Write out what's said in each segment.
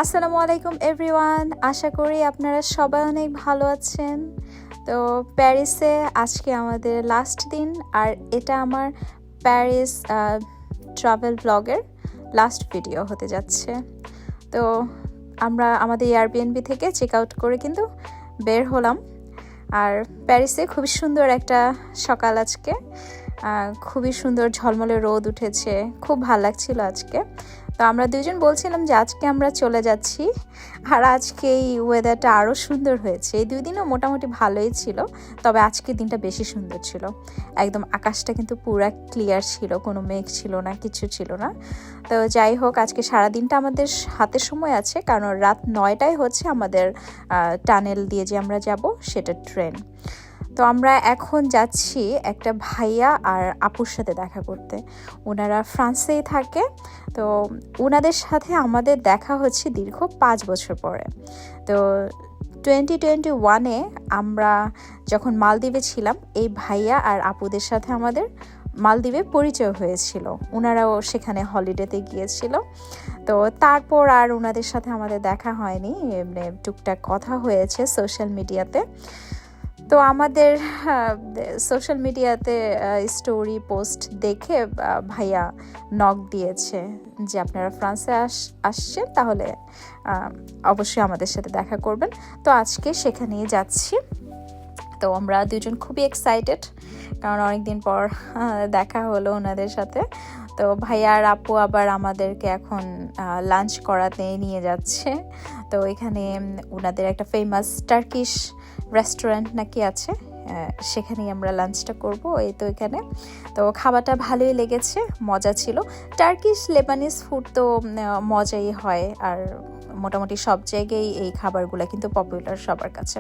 আসসালামু আলাইকুম এভরিওয়ান, আশা করি আপনারা সবাই অনেক ভালো আছেন। তো প্যারিসে আজকে আমাদের লাস্ট দিন, আর এটা আমার প্যারিস ট্রাভেল ব্লগের লাস্ট ভিডিও হতে যাচ্ছে। তো আমরা আমাদের এয়ারবিএনবি থেকে চেক আউট করে কিন্তু বের হলাম। আর প্যারিসে খুবই সুন্দর একটা সকাল আজকে, খুবই সুন্দর ঝলমলে রোদ উঠেছে, খুব ভালো লাগছিল আজকে। তো আমরা দুজন বলছিলাম যে আজকে আমরা চলে যাচ্ছি, আর আজকে এই ওয়েদারটা আরও সুন্দর হয়েছে। এই 2 দিনও মোটামুটি ভালোই ছিল, তবে আজকের দিনটা বেশি সুন্দর ছিল। একদম আকাশটা কিন্তু পুরা ক্লিয়ার ছিল, কোনো মেঘ ছিল না, কিছু ছিল না। তো যাই হোক, আজকে সারাদিনটা আমাদের হাতে সময় আছে, কারণ রাত 9টায় হচ্ছে আমাদের টানেল দিয়ে যে আমরা যাব সেটা ট্রেন। তো আমরা এখন যাচ্ছি একটা ভাইয়া আর আপুর সাথে দেখা করতে। ওনারা ফ্রান্সেই থাকে। তো ওনাদের সাথে আমাদের দেখা হচ্ছে দীর্ঘ 5 বছর পরে। তো 2021-এ আমরা যখন মালদ্বীপে ছিলাম, এই ভাইয়া আর আপুদের সাথে আমাদের মালদ্বীপে পরিচয় হয়েছিল। ওনারাও সেখানে হলিডেতে গিয়েছিল। তো তারপর আর ওনাদের সাথে আমাদের দেখা হয়নি, এমনি টুকটাক কথা হয়েছে সোশ্যাল মিডিয়াতে। তো আমাদের সোশ্যাল মিডিয়াতে স্টোরি পোস্ট দেখে ভাইয়া নক দিয়েছে যে আপনারা ফ্রান্সে আসছেন, তাহলে অবশ্যই আমাদের সাথে দেখা করবেন। তো আজকে সেখানেই যাচ্ছি। তো আমরা দুজন খুবই এক্সাইটেড, কারণ অনেকদিন পর দেখা হলো ওনাদের সাথে। তো ভাইয়া আর আপু আবার আমাদেরকে এখন লাঞ্চ করাতে নিয়ে যাচ্ছে। তো এখানে ওনাদের একটা ফেমাস টার্কিশ রেস্টুরেন্ট নাকি আছে, সেখানেই আমরা লাঞ্চটা করব। এই তো এখানে তো খাবারটা ভালোই লেগেছে, মজা ছিল। টার্কিশ লেবানিজ ফুড তো মজাই হয়, আর মোটামুটি সব জায়গায় এই খাবারগুলো কিন্তু পপুলার সবার কাছে।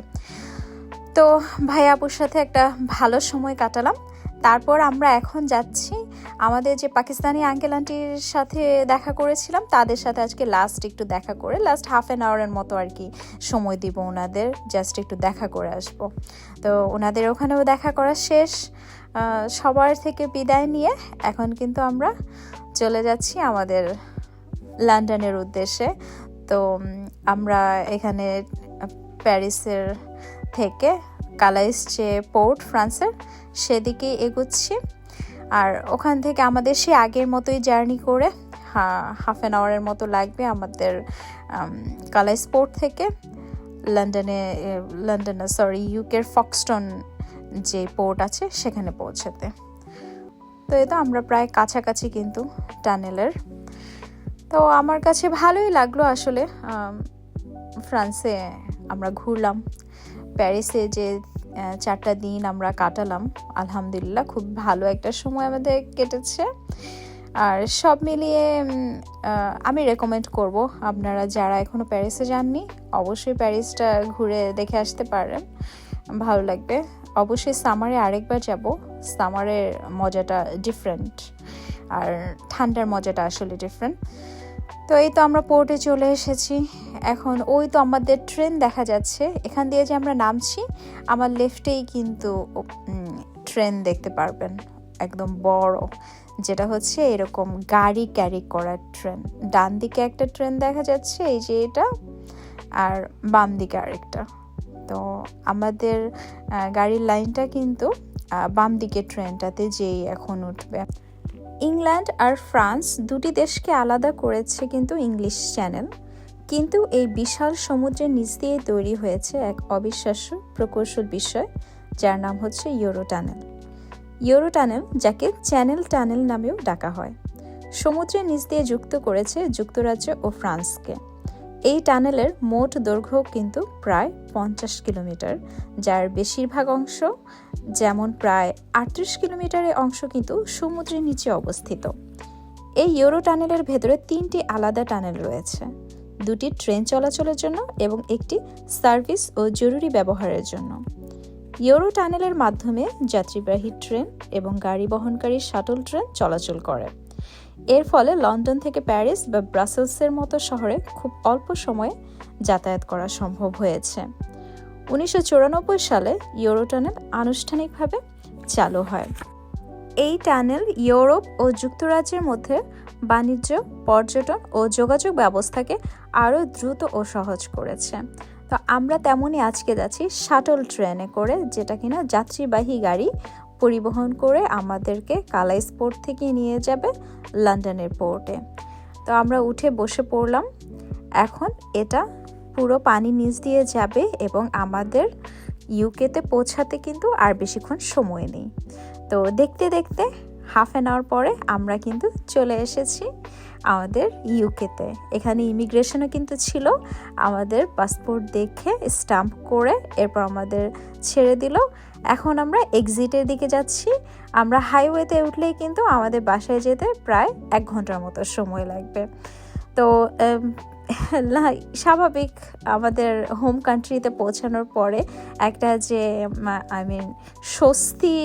তো ভাই আপুর সাথে একটা ভালো সময় কাটালাম। তারপর আমরা এখন যাচ্ছি আমাদের যে পাকিস্তানি আঙ্কেল আন্টির সাথে দেখা করেছিলাম, তাদের সাথে আজকে লাস্ট একটু দেখা করে, লাস্ট হাফ অ্যান আওয়ারের মতো আর কি সময় দিব ওনাদের, জাস্ট একটু দেখা করে আসব। তো ওনাদের ওখানেও দেখা করা শেষ, সবার থেকে বিদায় নিয়ে এখন কিন্তু আমরা চলে যাচ্ছি আমাদের লন্ডনের উদ্দেশ্যে। তো আমরা এখানে প্যারিসের থেকে কালাইস যে পোর্ট ফ্রান্সের, সেদিকে এগোচ্ছি। আর ওখান থেকে আমাদের সে আগের মতোই জার্নি করে হাফ অ্যান আওয়ারের মতো লাগবে আমাদের কালাইস পোর্ট থেকে ইউকের ফক্সটন যে পোর্ট আছে সেখানে পৌঁছাতে। তো এই তো আমরা প্রায় কাছাকাছি কিন্তু টানেলের। তো আমার কাছে ভালোই লাগলো আসলে। ফ্রান্সে আমরা ঘুরলাম, প্যারিসে যে 4টা দিন আমরা কাটালাম, আলহামদুলিল্লাহ খুব ভালো একটা সময় আমাদের কেটেছে। আর সব মিলিয়ে আমি রেকমেন্ড করব, আপনারা যারা এখনও প্যারিসে যাননি অবশ্যই প্যারিসটা ঘুরে দেখে আসতে পারেন, ভালো লাগবে। অবশ্যই সামারে আরেকবার যাব, সামারের মজাটা ডিফারেন্ট, আর ঠান্ডার মজাটা আসলে ডিফারেন্ট। তো এই তো আমরা পোর্টে চলে এসেছি। এখন ওই তো আমাদের ট্রেন দেখা যাচ্ছে, এখান দিয়ে যে আমরা নামছি, আমার লেফটেই কিন্তু ট্রেন দেখতে পারবেন, একদম বড়, যেটা হচ্ছে এরকম গাড়ি ক্যারি করার ট্রেন। ডান দিকে একটা ট্রেন দেখা যাচ্ছে, এই যে এটা, আর বাম দিকে আরেকটা। তো আমাদের গাড়ির লাইনটা কিন্তু বাম দিকে ট্রেনটাতে যেই এখন উঠবে। ইংল্যান্ড আর ফ্রান্স দুটি দেশকে আলাদা করেছে কিন্তু ইংলিশ চ্যানেল, কিন্তু এই বিশাল সমুদ্রের নিচ দিয়ে তৈরি হয়েছে এক অবিশ্বাস্য প্রকৌশল বিষয়, যার নাম হচ্ছে ইউরো টানেল। ইউরো টানেল, যাকে চ্যানেল টানেল নামেও ডাকা হয়, সমুদ্রের নিচ দিয়ে যুক্ত করেছে যুক্তরাজ্য ও ফ্রান্সকে। এই টানেলের মোট দৈর্ঘ্য কিন্তু প্রায় 50 কিলোমিটার, যার বেশিরভাগ অংশ, যেমন প্রায় 38 কিলোমিটারের অংশ কিন্তু সমুদ্রের নিচে অবস্থিত। এই ইউরো টানেলের ভেতরে 3টি আলাদা টানেল রয়েছে, 2টি ট্রেন চলাচলের জন্য এবং একটি সার্ভিস ও জরুরি ব্যবহারের জন্য। ইউরো টানেলের মাধ্যমে যাত্রীবাহী ট্রেন এবং গাড়ি বহনকারী শাটল ট্রেন চলাচল করে। এর ফলে লন্ডন থেকে প্যারিস বা ব্রাসেলসের মতো শহরে খুব অল্প সময়ে যাতায়াত করা সম্ভব হয়েছে। 1994 সালে ইউরো টানেল আনুষ্ঠানিকভাবে চালু হয়। এই টানেল ইউরোপ ও যুক্তরাজ্যের মধ্যে বাণিজ্য, পর্যটন ও যোগাযোগ ব্যবস্থাকে আরও দ্রুত ও সহজ করেছে। তো আমরা তেমনই আজকে যাচ্ছি শাটল ট্রেনে করে, যেটা কিনা যাত্রীবাহী গাড়ি পরিবহন করে আমাদেরকে কালাইস পোর্ট থেকে নিয়ে যাবে লন্ডনের পোর্টে। তো আমরা উঠে বসে পড়লাম। এখন এটা পুরো পানি নিচ দিয়ে যাবে এবং আমাদের ইউকেতে পৌঁছাতে কিন্তু আর বেশিক্ষণ সময় নেই। তো দেখতে দেখতে হাফ অ্যান আওয়ার পরে আমরা কিন্তু চলে এসেছি আমাদের ইউকেতে। এখানে ইমিগ্রেশনও কিন্তু ছিল, আমাদের পাসপোর্ট দেখে স্টাম্প করে এরপর আমাদের ছেড়ে দিল। এখন আমরা এক্সিটের দিকে যাচ্ছি। আমরা হাইওয়েতে উঠলেই কিন্তু আমাদের বাসায় যেতে প্রায় 1 ঘন্টার মতো সময় লাগবে। তো স্বাভাবিক আমাদের হোম কান্ট্রিতে পৌঁছানোর পরে একটা যে স্বস্তি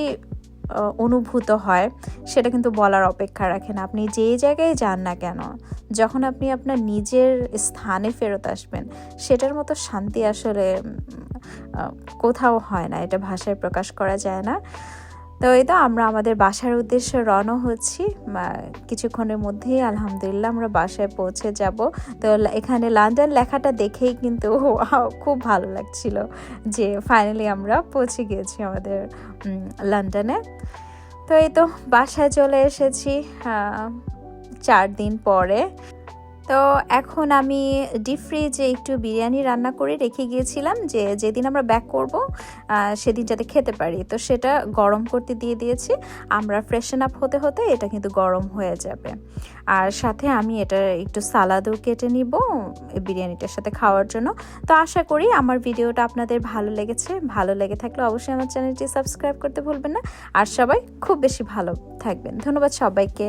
অনুভূত হয়, সেটা কিন্তু বলার অপেক্ষা রাখে না। আপনি যে জায়গায় যান না কেন, যখন আপনি আপনার নিজের স্থানে ফেরত আসবেন, সেটার মতো শান্তি আসলে কোথাও হয় না, এটা ভাষায় প্রকাশ করা যায় না। তো এই তো আমরা আমাদের বাসার উদ্দেশ্যে রওনা হচ্ছি। কিছুক্ষণের মধ্যেই আলহামদুলিল্লাহ আমরা বাসায় পৌঁছে যাব। তো এখানে লন্ডন লেখাটা দেখেই কিন্তু খুব ভালো লাগছিল যে ফাইনালি আমরা পৌঁছে গিয়েছি আমাদের লন্ডনে। তো এই তো বাসায় চলে এসেছি 4 দিন পরে। তো এখন আমি ডিপ ফ্রিজে একটু বিরিয়ানি রান্না করে রেখে গিয়েছিলাম, যে যেদিন আমরা ব্যাক করব সেদিন যাতে খেতে পারি। তো সেটা গরম করতে দিয়ে দিয়েছি। আমরা ফ্রেশন আপ হতে হতে এটা কিন্তু গরম হয়ে যাবে। আর সাথে আমি এটা একটু সালাদও কেটে নিব বিরিয়ানিটার সাথে খাওয়ার জন্য। তো আশা করি আমার ভিডিওটা আপনাদের ভালো লেগেছে। ভালো লেগে থাকলে অবশ্যই আমার চ্যানেলটি সাবস্ক্রাইব করতে ভুলবেন না। আর সবাই খুব বেশি ভালো থাকবেন। ধন্যবাদ সবাইকে।